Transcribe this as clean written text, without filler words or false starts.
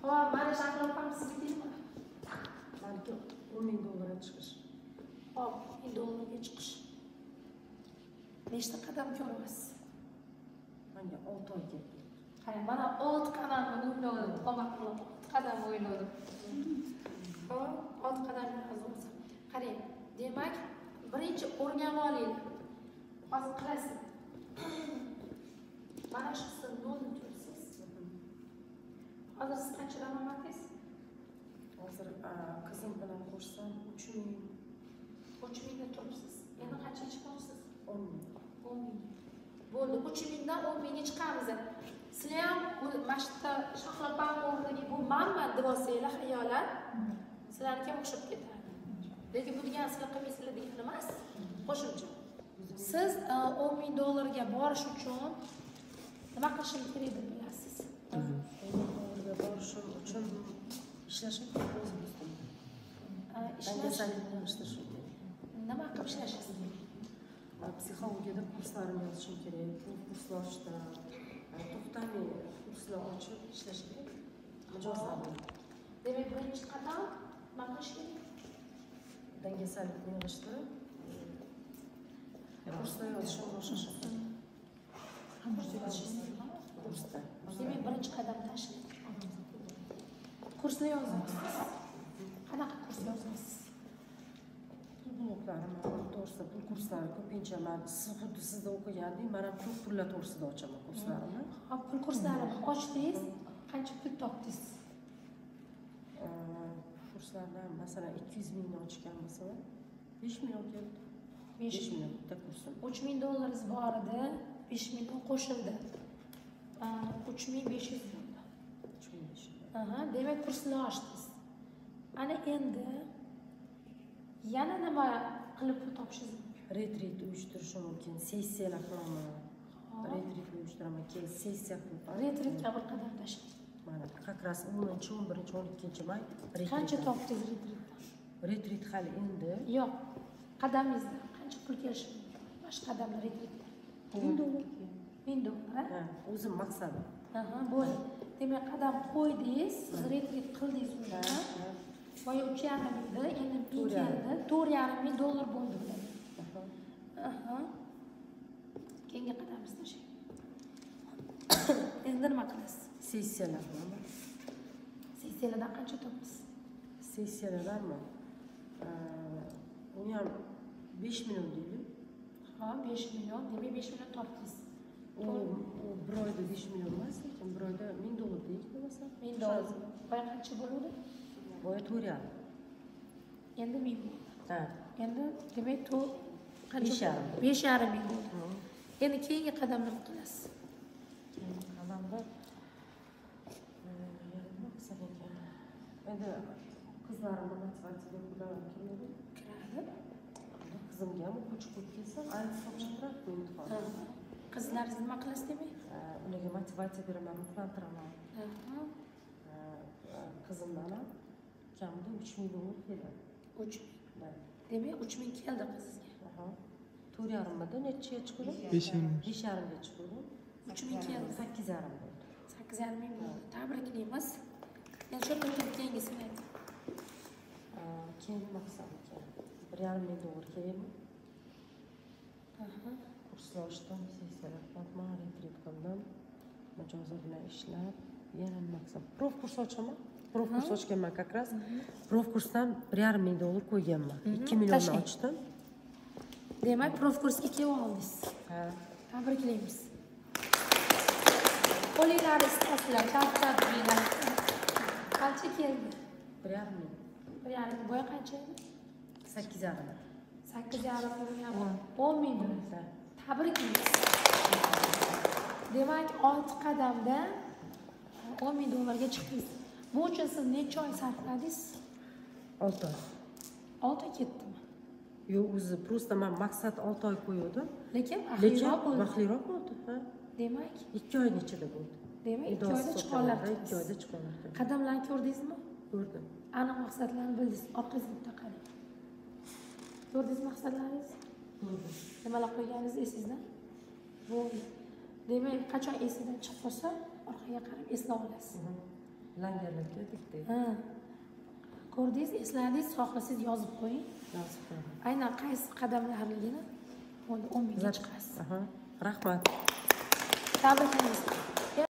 Hop, mana shaqilab ham sizga deyman. Balki $10,000 chiqish. Hop, $1000 chiqish. Nechta qadam ko'ryapsiz? Menga 6 oy ketdi. Qarang, mana 6 qadamni o'yladim, to'g'ri qilib 6 qadam o'yladim. Hop, 6 qadam yozamiz. Qarang, demak, birinchi o'rganib olinglar. Hozir qilasiz. Mana shu siz nolni ko'rsiz. Hozir siz qancha daromadingiz? Hozir qizim bilan qo'shsam 3,000 da turibsiz. Endi qancha chiqyapsiz? 10,000. 10,000. Bo'ldi, 3,000 dan 10,000 ga chiqamiz. Sizlar ham mana shu yerda shoxlabam o'rniga bu manman deb olsanglar xayolan, sizlarga ham o'xshab ketadi. Lekin bu degan sizlar qilmaysizlar degani emas. Qo'shimcha. Siz $10,000 ga borish uchun nima qilishim kerak deb bilasiz? $10,000 ga borishim uchun ishlashim kerak o'zim ustimda. Dangasalik ishlashim kerak. Nima qilib ishlashingiz kerak? Psixologiyada kurslarim yozishim kerak. Kurslar ochdim. To'xtamay kurslar ochib ishlash kerak. Mijozlar. Demak, birinchi qadam nima qilish kerak? Dangasalikni yig'ishtirib, kurslar yozishga boshlashim kerak. Kursda. Demak, birinchi qadam tashlaylik. Kursni yozasiz. Qanaqa kurs yozasiz? Bloklarim to'g'risida bu kurslar ko'pincha men xuddi sizda o'qigandek, men ham ko'p pullar to'g'risida ochaman kurslarimni. Hop, pul kurslarini ochdingiz, qancha pul topdingiz? Kurslardan masalan 200,000 ni ochgan bo'lsa, 5,000,000 keldi. 5,000,000 bitta kursim. $3,000 bor edi, 5,000 qo'shildi. 3,500 bo'ldi. 3,500. Aha, demak kursni ochdingiz. Ana endi yana nima qilib pul topishingiz mumkin? Retreat uyushtirishim mumkin, sessiyalar qilaman. Retreat uyushtiraman, keyin sessiya qilaman. Retreatga bir qadam tashlang. Mana как раз 10, 11, 12-may retreat. Qancha topdingiz retreatdan? Retreat hali endi. Yo'q. Qadamingizda qancha pul kelishi mumkin? Mana shu qadamlar retreatdan. $1000. $1000, Ha, o'zim maqsadim. Aha, bo'ldi. Demak, qadam qo'ydingiz, siz retreat qildingiz undan. Boya 3,5 edi, endi 1000 keldi. $4,500 bo'ldi bular. Aha. Keyingi qadamimizni tashlang. Endi nima qilasiz? Sessiyalar qilaman. Sessiyalardan qancha topasiz? Sessiyalarmi? Uni ham 5,000,000 deylik. Ha, 5,000,000, demak 5,000,000 topdingiz. U bir oyda 5,000,000 emas, lekin bir oyda $1000 deylik bo'lmasa. $1000. Boya qancha bo'ldi? Boya 4,5. Endi 1000 bo'ldi. Ha. Endi demak to qancha? 5,5. 5,5 bo'ldi. Endi keyingi qadamni nima qilasiz? Qadamda nima qilsam ekan? Endi qizlarimni motivatsiyaga qo'llarim keladi. Kiradi. Qizimga ham o'quvchi qo'yib kelsam, ayniqsa topshirtiradi bu imtihonni. Qizlaringiz nima qilasiz demak? Ularga motivatsiya beraman, ruhlantiraman. Qizimdan ham kamida $3,000 keladi. 3,000. Demak, 3,000 keldi qizingizga. Aha. 4,5 nechiga chiqadi? 5,5. 5,5 ga chiqadi. 3,000 keldi. 8,5 bo'ldi. 8,5 bo'ldi. Tabriklaymiz. Endi shu yerda keyingisini ayting. Keyin nima qilsam ekan? $1,500 kerakmi? Aha. Kurslar ochdim, sessiyalar qilaman, retreat qildim. Mijozlar bilan ishlab, yana nima qilsam? Prof kurs ochaman. Prof kurs ochganman как раз. Prof kursdan $1,500 qo'yganman. 2,000,000 ni ochdim. Demak, prof kursga kelib oldingiz. Ha. Tabriklaymiz. Qo'lingizni tashlab, tabriklaylar. Qancha keldi? 1,5. 1,5. Boya qancha edi? 8,5. 8,5 $10,000. Ha. Tabriklaymiz. Demak, 6 qadamda $10,000 ga chiqdingiz. Bu uchun siz necha oy sarfladingiz? 6 oy. 6 oy ketdimi? Yo'q, o'zi просто men maqsad 6 oy qo'ydim. Lekin vaqtliroq bo'ldi. Ha. Demak, 2 oyning ichida bo'ldi. Demak, 2 oyda chiqoladi. 2 oyda chiqoladi. Qadamlarni ko'rdingizmi? Ko'rdim. Aniq maqsadlarni bildingiz. Orqangizga bitta qarang. Ko'rdingiz maqsadlaringizni? Ko'rdim. Nimalar qo'yganingizni esingizda? Bo'ldi. Demak, qachon esingizdan chiqib qolsa, orqaga qarab eslab olasiz. langarlarga dikdi. Ko'rdingiz, esladingiz, xohlasangiz yozib qo'ying. Yozib qo'ying. Aynan qaysi qadamlarligini bo'ldi 10 mingga chiqasiz. Rahmat. Tabriklaymiz.